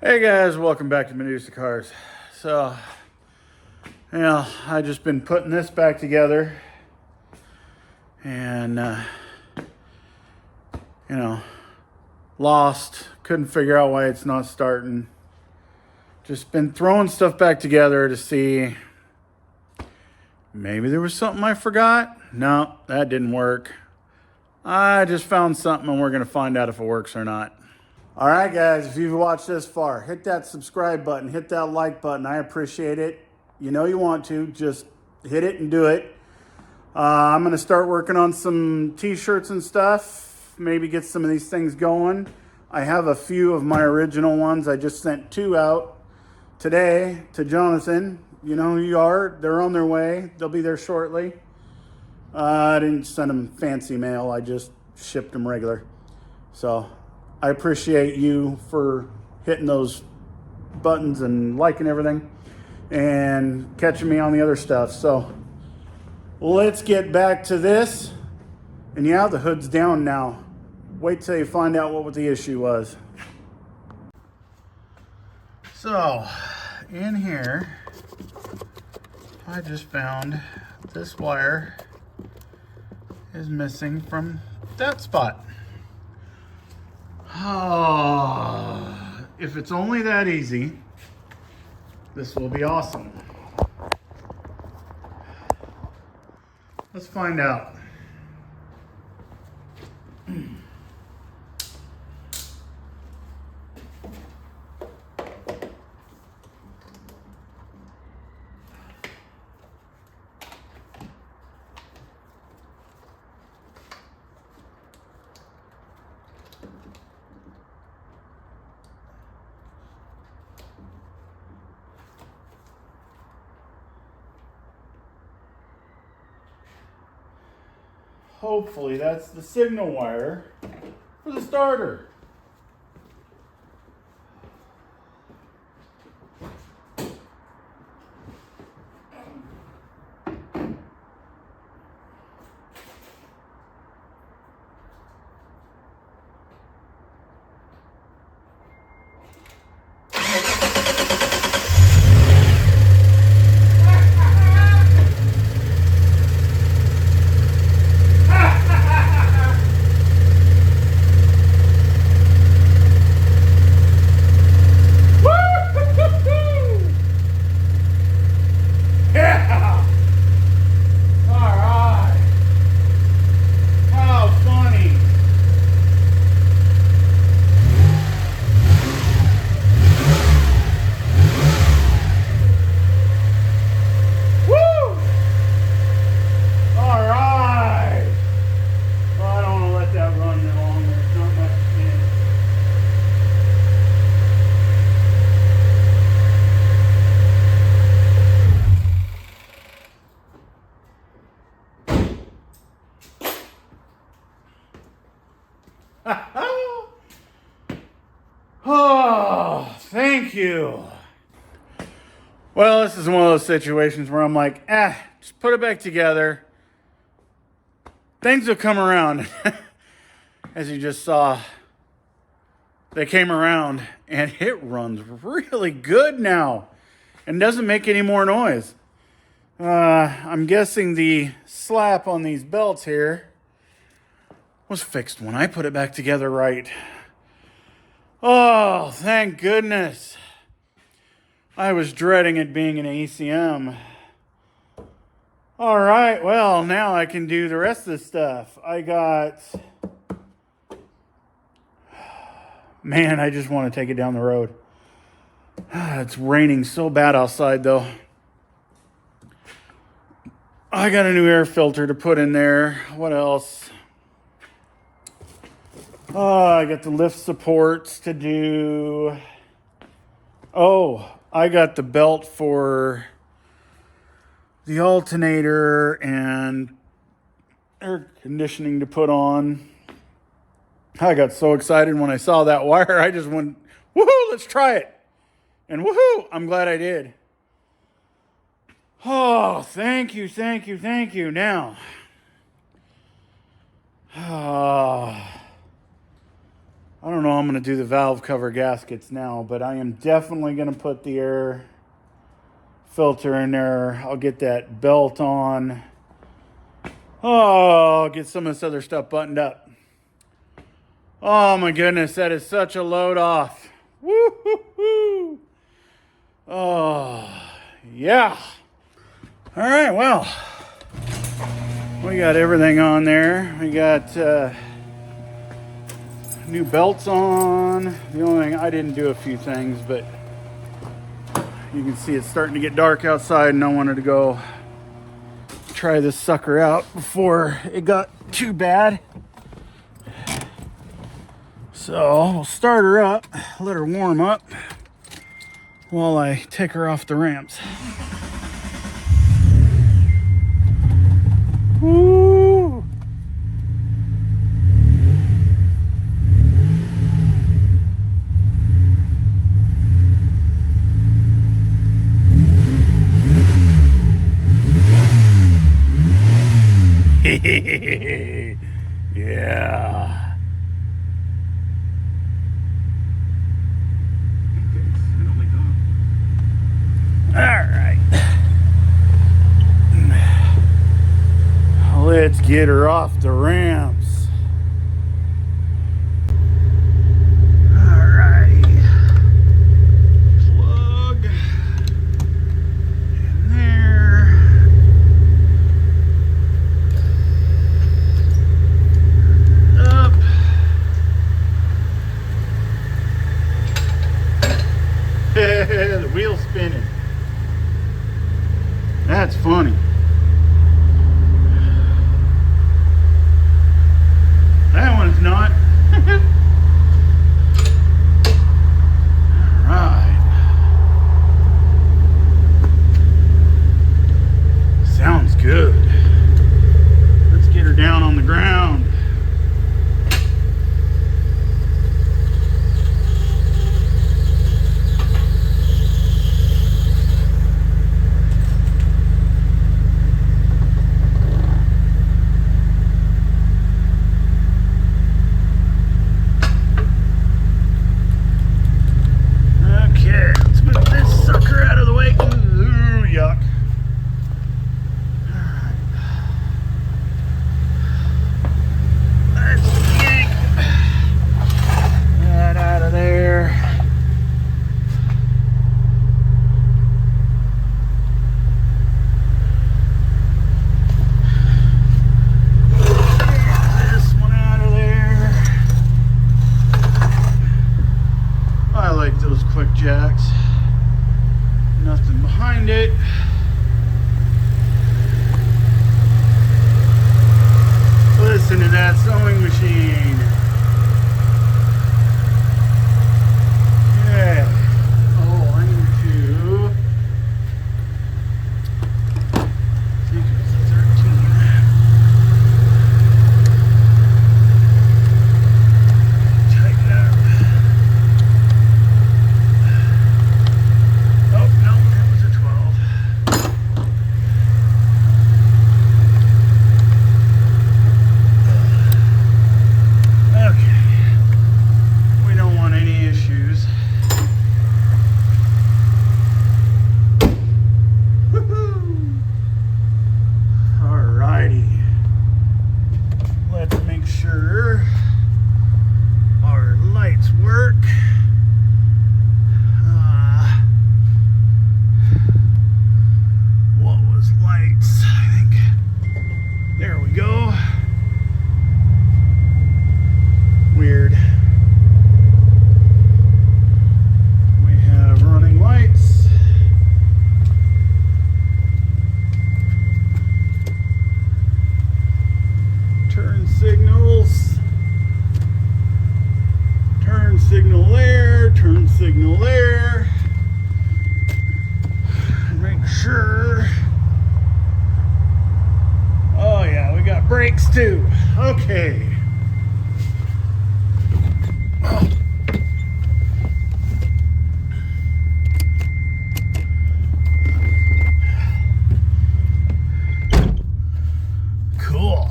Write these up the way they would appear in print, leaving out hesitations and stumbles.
Hey guys, welcome back to Mitsubishi Cars. So, I just been putting this back together and, lost. Couldn't figure out why it's not starting. Just been throwing stuff back together to see maybe there was something I forgot. No, that didn't work. I just found something and we're going to find out if it works or not. All right, guys, if you've watched this far, hit that subscribe button, hit that like button. I appreciate it. You know you want to, just hit it and do it. I'm going to start working on some t-shirts and stuff, maybe get some of these things going. I have a few of my original ones. I just sent 2 out today to Jonathan. You know who you are. They're on their way. They'll be there shortly. I didn't send them fancy mail. I just shipped them regular. So I appreciate you for hitting those buttons and liking everything and catching me on the other stuff. So let's get back to this. And yeah, the hood's down now. Wait till you find out what the issue was. So in here, I just found this wire is missing from that spot. Oh, if it's only that easy, this will be awesome. Let's find out. Hopefully that's the signal wire for the starter. Yeah! All right. How funny. Woo! All right. Well, I don't want to let that run any longer. There's not much in it. Oh, thank you. Well, this is one of those situations where I'm like, just put it back together. Things will come around. As you just saw, they came around and it runs really good now and doesn't make any more noise. I'm guessing the slap on these belts here was fixed when I put it back together right. Oh, thank goodness. I was dreading it being an ACM. All right, well, now I can do the rest of the stuff. Man, I just want to take it down the road. It's raining so bad outside, though. I got a new air filter to put in there. What else? I got the lift supports to do. Oh, I got the belt for the alternator and air conditioning to put on. I got so excited when I saw that wire. I just went, woohoo, let's try it. And woohoo, I'm glad I did. Oh, thank you, thank you, thank you. Now, I don't know how I'm going to do the valve cover gaskets now, but I am definitely going to put the air filter in there. I'll get that belt on. Oh, I'll get some of this other stuff buttoned up. Oh my goodness, that is such a load off. Woo-hoo-hoo. Oh, yeah. All right, well, we got everything on there. We got new belts on. The only thing, I didn't do a few things, but you can see it's starting to get dark outside, and I wanted to go try this sucker out before it got too bad. So we'll start her up, let her warm up while I take her off the ramps. Woo! Yeah. All right. Let's get her off the ramps. All right. Plug in there. Up. The wheel's spinning. That's funny. That one's not. All right. Sounds good. Let's get her down on the ground. Jacks, nothing behind it. Listen to that sewing machine. Yeah. Oh, I need to think it was a 13. Tighten up. Signal there. Make sure. Oh yeah, we got brakes too. Okay. Cool.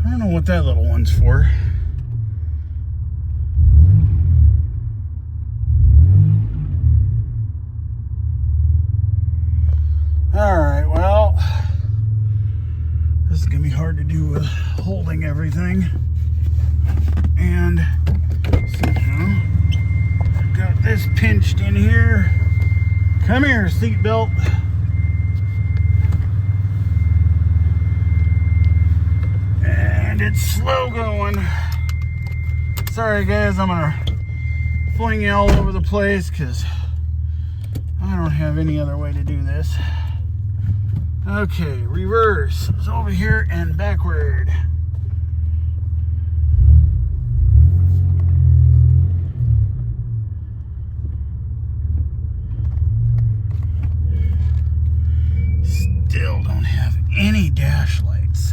I don't know what that little one's for. is gonna be hard to do with holding everything. And somehow I've got this pinched in here. Come here, seatbelt. And it's slow going. Sorry guys, I'm gonna fling you all over the place because I don't have any other way to do this. Okay, reverse is over here and backward. Still don't have any dash lights.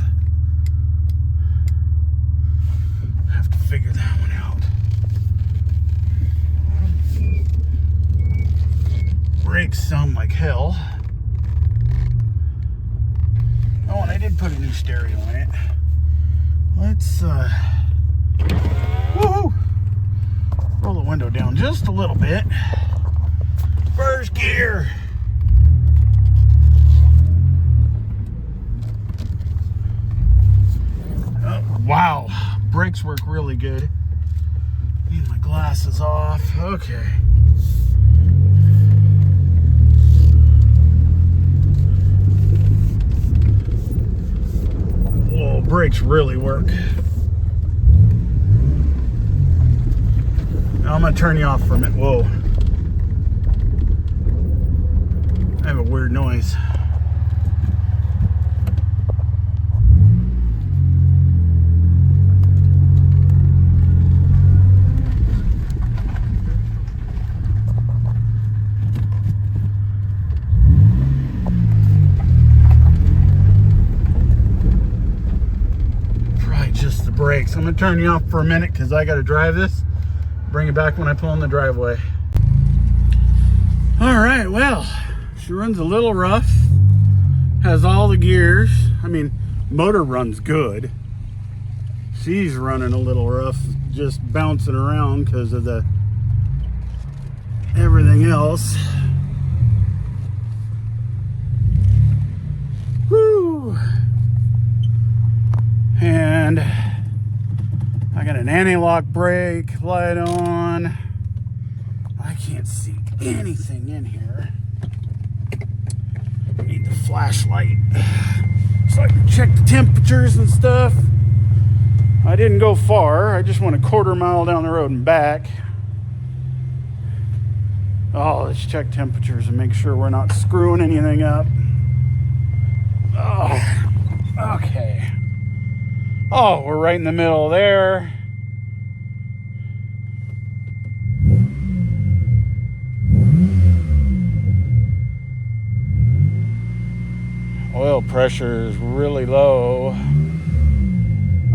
I have to figure that one out. Brakes sound like hell. Oh, and I did put a new stereo in it. Let's woohoo! Roll the window down just a little bit. First gear. Wow, brakes work really good. Need my glasses off. Okay. Whoa, brakes really work. Now I'm gonna turn you off for a minute. Whoa. I have a weird noise. Brakes. I'm gonna turn you off for a minute because I gotta drive this. Bring it back when I pull in the driveway. All right, well, she runs a little rough. Has all the gears. I mean, motor runs good. She's running a little rough, just bouncing around because of the everything else. Woo! And I got an anti-lock brake light on. I can't see anything in here. I need the flashlight so I can check the temperatures and stuff. I didn't go far. I just went a quarter mile down the road and back. Oh, let's check temperatures and make sure we're not screwing anything up. Oh, okay. Oh, we're right in the middle there. Oil pressure is really low.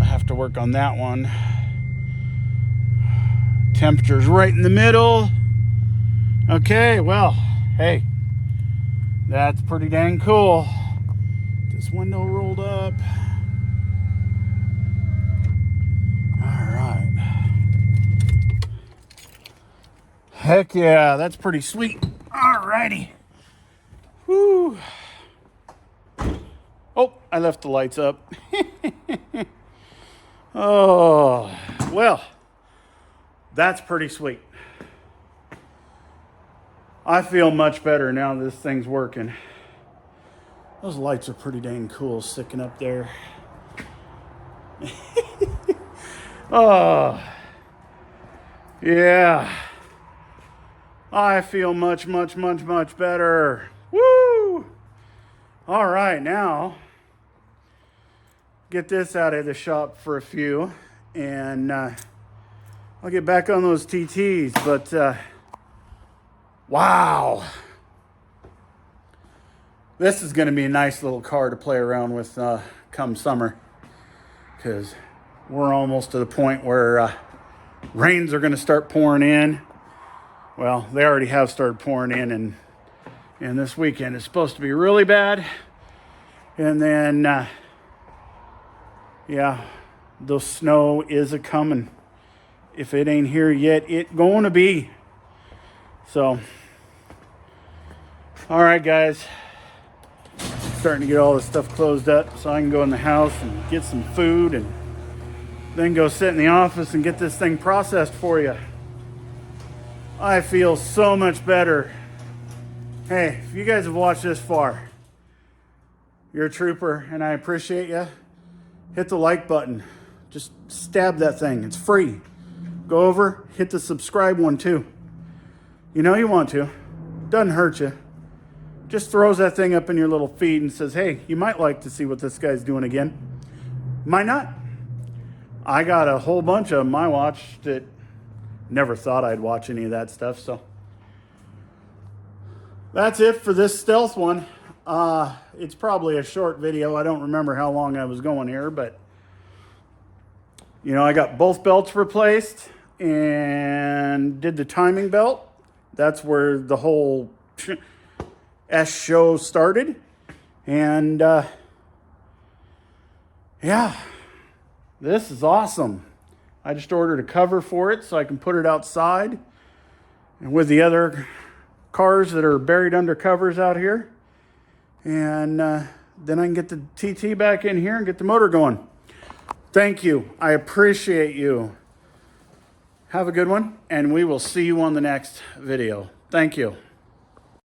I have to work on that one. Temperature's right in the middle. Okay, well, hey, that's pretty dang cool. This window rolled up. Heck yeah, that's pretty sweet. Alrighty. Whew. Oh, I left the lights up. Oh, well, that's pretty sweet. I feel much better now this thing's working. Those lights are pretty dang cool sticking up there. Oh, yeah. I feel much better. Woo! All right, now get this out of the shop for a few, and I'll get back on those TTs. But wow, this is going to be a nice little car to play around with come summer, because we're almost to the point where rains are going to start pouring in. Well, they already have started pouring in, and this weekend is supposed to be really bad. And then, yeah, the snow is a coming. If it ain't here yet, it going to be. So, all right, guys. starting to get all this stuff closed up so I can go in the house and get some food and then go sit in the office and get this thing processed for you. I feel so much better. Hey, if you guys have watched this far, you're a trooper and I appreciate you. Hit the like button. Just stab that thing. It's free. Go over, hit the subscribe one too. You know you want to. Doesn't hurt you. Just throws that thing up in your little feed and says, hey, you might like to see what this guy's doing again. Might not. I got a whole bunch of them I watched that never thought I'd watch any of that stuff. So that's it for this stealth one. It's probably a short video. I don't remember how long I was going here, but you know, I got both belts replaced and did the timing belt. That's where the whole S show started. And yeah, this is awesome. I just ordered a cover for it so I can put it outside and with the other cars that are buried under covers out here. And then I can get the TT back in here and get the motor going. Thank you. I appreciate you. Have a good one, and we will see you on the next video. Thank you.